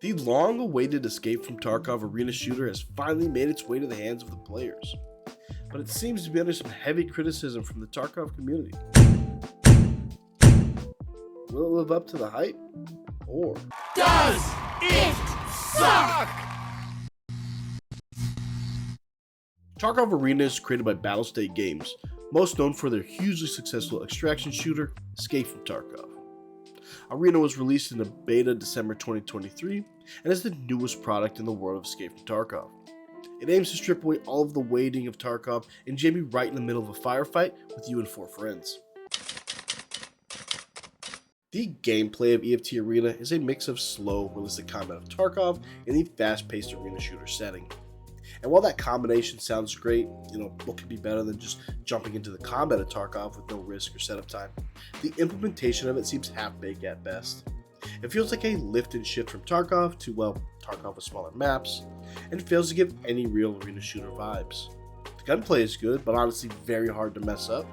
The long-awaited escape from Tarkov Arena shooter has finally made its way to the hands of the players, but it seems to be under some heavy criticism from the Tarkov community. Will it live up to the hype? Or does it suck? Tarkov Arena is created by Battlestate Games, most known for their hugely successful extraction shooter, Escape from Tarkov. Arena was released in a beta December 2023 and is the newest product in the world of Escape from Tarkov. It aims to strip away all of the waiting of Tarkov and jam you right in the middle of a firefight with you and 4 friends. The gameplay of EFT Arena is a mix of slow, realistic combat of Tarkov in the fast-paced arena shooter setting. And while that combination sounds great, what could be better than just jumping into the combat of Tarkov with no risk or setup time, the implementation of it seems half-baked at best. It feels like a lift and shift from Tarkov to, Tarkov with smaller maps, and fails to give any real arena shooter vibes. The gunplay is good, but honestly very hard to mess up.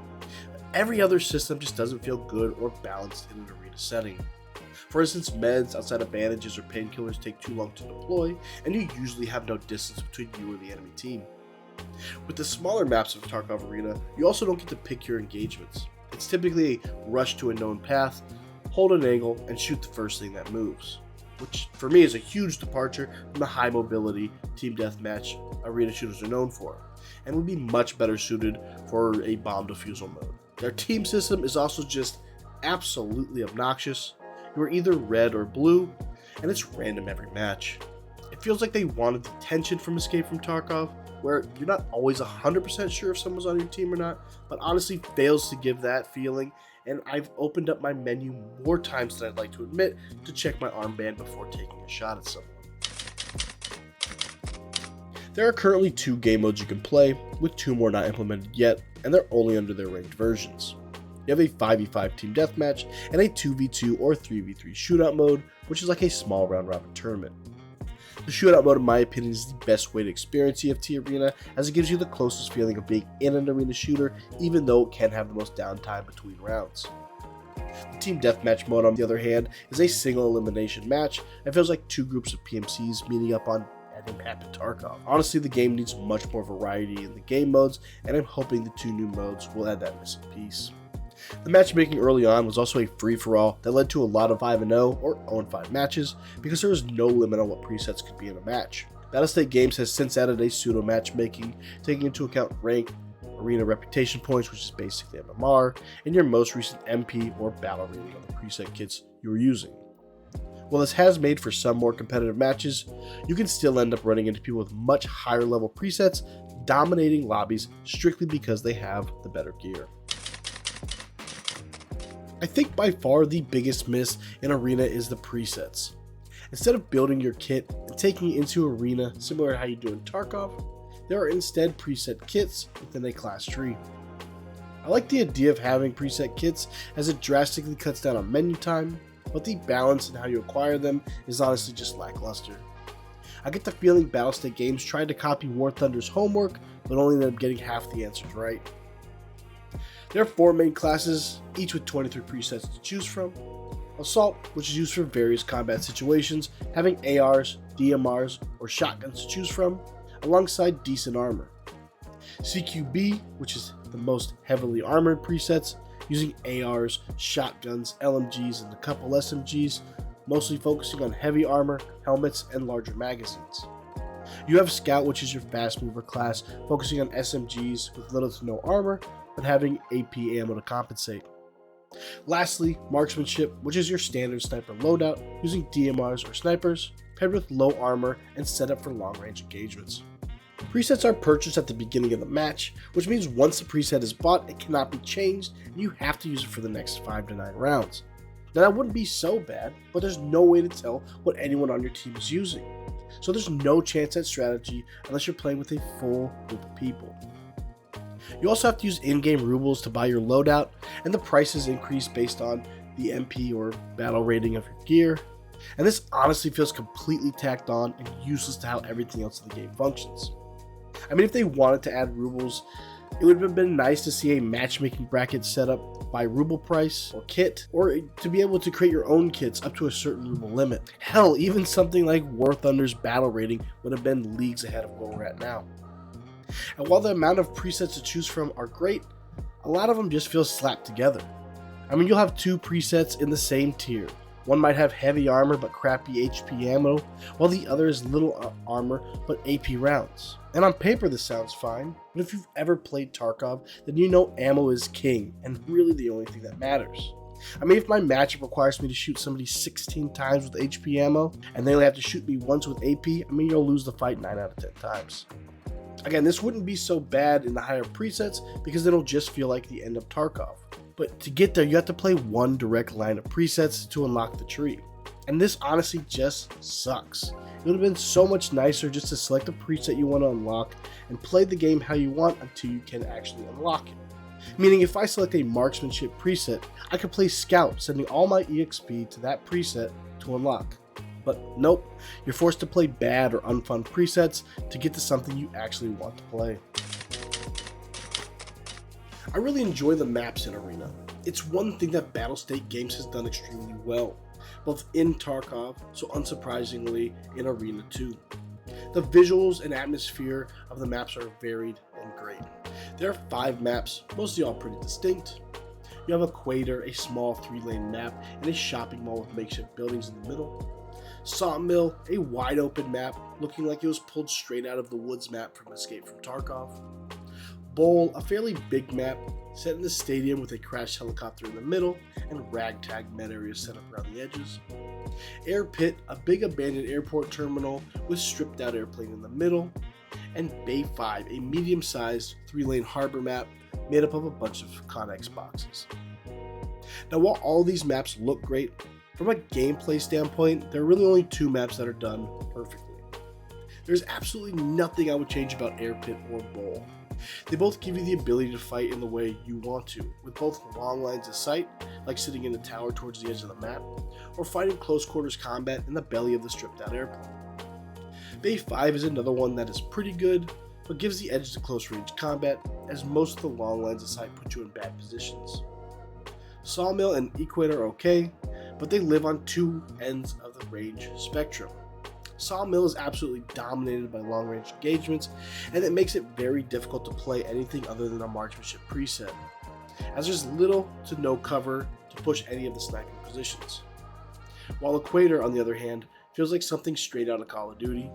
Every other system just doesn't feel good or balanced in an arena setting. For instance, meds outside of bandages or painkillers take too long to deploy, and you usually have no distance between you and the enemy team. With the smaller maps of Tarkov Arena, you also don't get to pick your engagements. It's typically a rush to a known path, hold an angle, and shoot the first thing that moves, which for me is a huge departure from the high mobility team deathmatch arena shooters are known for, and would be much better suited for a bomb defusal mode. Their team system is also just absolutely obnoxious. You are either red or blue, and it's random every match. It feels like they wanted the tension from Escape from Tarkov, where you're not always 100% sure if someone's on your team or not, but honestly fails to give that feeling, and I've opened up my menu more times than I'd like to admit to check my armband before taking a shot at someone. There are currently 2 game modes you can play, with 2 more not implemented yet, and they're only under their ranked versions. You have a 5v5 team deathmatch and a 2v2 or 3v3 shootout mode, which is like a small round robin tournament. The shootout mode, in my opinion, is the best way to experience EFT Arena, as it gives you the closest feeling of being in an arena shooter, even though it can have the most downtime between rounds. The team deathmatch mode, on the other hand, is a single elimination match and feels like 2 groups of PMCs meeting up on an impact of Tarkov. Honestly, the game needs much more variety in the game modes, and I'm hoping the 2 new modes will add that missing piece. The matchmaking early on was also a free-for-all that led to a lot of 5-0 or 0-5 matches because there was no limit on what presets could be in a match. Battlestate Games has since added a pseudo matchmaking, taking into account rank, arena reputation points, which is basically MMR, and your most recent MP or battle rating on the preset kits you were using. While this has made for some more competitive matches, you can still end up running into people with much higher level presets dominating lobbies strictly because they have the better gear. I think by far the biggest miss in Arena is the presets. Instead of building your kit and taking it into Arena similar to how you do in Tarkov, there are instead preset kits within a class tree. I like the idea of having preset kits as it drastically cuts down on menu time, but the balance in how you acquire them is honestly just lackluster. I get the feeling Battlestate Games tried to copy War Thunder's homework, but only ended up getting half the answers right. There are 4 main classes, each with 23 presets to choose from. Assault, which is used for various combat situations, having ARs, DMRs, or shotguns to choose from, alongside decent armor. CQB, which is the most heavily armored presets, using ARs, shotguns, LMGs, and a couple SMGs, mostly focusing on heavy armor, helmets, and larger magazines. You have Scout, which is your fast mover class, focusing on SMGs with little to no armor, but having AP ammo to compensate. Lastly, Marksmanship, which is your standard sniper loadout, using DMRs or snipers, paired with low armor and set up for long-range engagements. Presets are purchased at the beginning of the match, which means once the preset is bought, it cannot be changed, and you have to use it for the next 5 to 9 rounds. Now that wouldn't be so bad, but there's no way to tell what anyone on your team is using. So there's no chance at strategy unless you're playing with a full group of people. You also have to use in-game rubles to buy your loadout, and the prices increase based on the MP or battle rating of your gear, and this honestly feels completely tacked on and useless to how everything else in the game functions. I mean, if they wanted to add rubles It would have been nice to see a matchmaking bracket set up by ruble price or kit, or to be able to create your own kits up to a certain ruble limit. Hell, even something like War Thunder's battle rating would have been leagues ahead of where we're at now. And while the amount of presets to choose from are great, a lot of them just feel slapped together. I mean, you'll have 2 presets in the same tier. One might have heavy armor but crappy HP ammo, while the other is little armor but AP rounds. And on paper this sounds fine, but if you've ever played Tarkov, then you know ammo is king, and really the only thing that matters. I mean, if my matchup requires me to shoot somebody 16 times with HP ammo, and they only have to shoot me once with AP, I mean, you'll lose the fight 9 out of 10 times. Again, this wouldn't be so bad in the higher presets because it'll just feel like the end of Tarkov. But to get there, you have to play one direct line of presets to unlock the tree. And this honestly just sucks. It would have been so much nicer just to select a preset you want to unlock and play the game how you want until you can actually unlock it. Meaning if I select a marksmanship preset, I could play scout, sending all my EXP to that preset to unlock. But nope, you're forced to play bad or unfun presets to get to something you actually want to play. I really enjoy the maps in Arena. It's one thing that Battlestate Games has done extremely well, both in Tarkov, so unsurprisingly in Arena too. The visuals and atmosphere of the maps are varied and great. There are 5 maps, mostly all pretty distinct. You have Equator, a small 3-lane map, and a shopping mall with makeshift buildings in the middle. Sawmill, a wide open map, looking like it was pulled straight out of the Woods map from Escape from Tarkov. Bowl, a fairly big map, set in the stadium with a crashed helicopter in the middle, and ragtag met areas set up around the edges. Air Pit, a big abandoned airport terminal with stripped out airplane in the middle. And Bay 5, a medium-sized 3-lane harbor map made up of a bunch of Connex boxes. Now while all these maps look great, from a gameplay standpoint, there are really only 2 maps that are done perfectly. There's absolutely nothing I would change about Air Pit or Bowl. They both give you the ability to fight in the way you want to, with both long lines of sight, like sitting in a tower towards the edge of the map, or fighting close quarters combat in the belly of the stripped out airplane. Bay 5 is another one that is pretty good, but gives the edge to close range combat, as most of the long lines of sight put you in bad positions. Sawmill and Equator are okay, but they live on 2 ends of the range spectrum. Sawmill is absolutely dominated by long-range engagements, and it makes it very difficult to play anything other than a marksmanship preset, as there's little to no cover to push any of the sniping positions. While Equator, on the other hand, feels like something straight out of Call of Duty,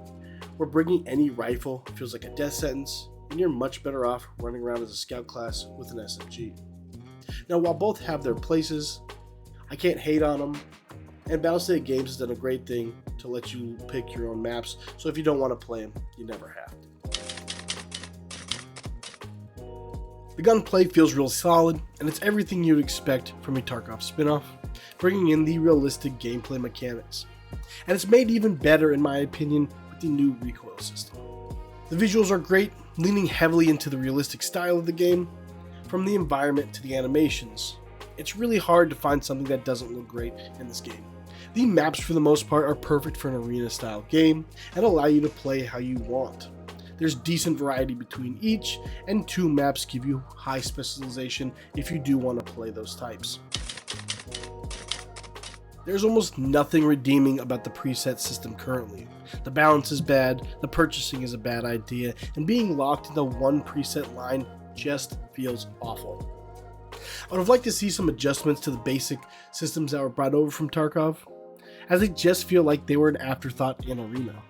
where bringing any rifle feels like a death sentence, and you're much better off running around as a scout class with an SMG. Now, while both have their places, I can't hate on them, and Battlestate Games has done a great thing to let you pick your own maps, so if you don't want to play them, you never have to. The gunplay feels real solid, and it's everything you'd expect from a Tarkov spinoff, bringing in the realistic gameplay mechanics. And it's made even better in my opinion with the new recoil system. The visuals are great, leaning heavily into the realistic style of the game, from the environment to the animations. It's really hard to find something that doesn't look great in this game. The maps for the most part are perfect for an arena style game and allow you to play how you want. There's decent variety between each, and 2 maps give you high specialization if you do want to play those types. There's almost nothing redeeming about the preset system currently. The balance is bad, the purchasing is a bad idea, and being locked into one preset line just feels awful. I would have liked to see some adjustments to the basic systems that were brought over from Tarkov, as they just feel like they were an afterthought in Arena.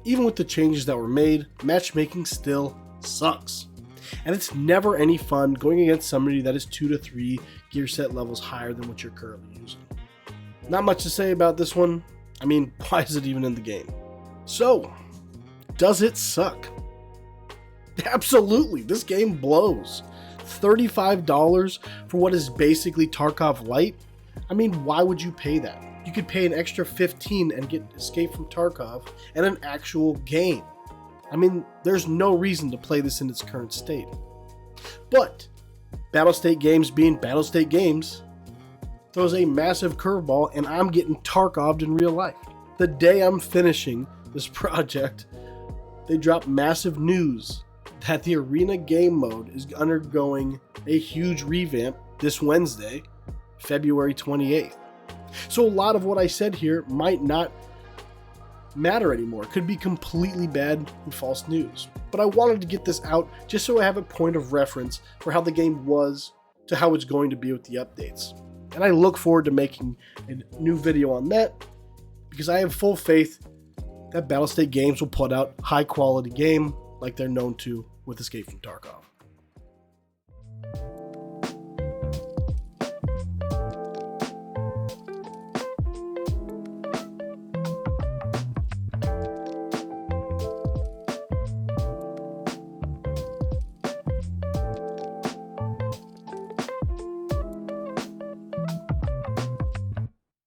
Even with the changes that were made, matchmaking still sucks. And it's never any fun going against somebody that is 2 to 3 gear set levels higher than what you're currently using. Not much to say about this one. I mean, why is it even in the game? So, does it suck? Absolutely, this game blows. $35 for what is basically Tarkov Lite? I mean, why would you pay that? You could pay an extra $15 and get Escape from Tarkov and an actual game. I mean, there's no reason to play this in its current state. But Battlestate Games being Battlestate Games throws a massive curveball, and I'm getting Tarkov'd in real life. The day I'm finishing this project, they drop massive news that the Arena game mode is undergoing a huge revamp this Wednesday, February 28th. So a lot of what I said here might not matter anymore. It could be completely bad and false news. But I wanted to get this out just so I have a point of reference for how the game was to how it's going to be with the updates. And I look forward to making a new video on that because I have full faith that Battlestate Games will put out high quality game like they're known to with Escape from Tarkov.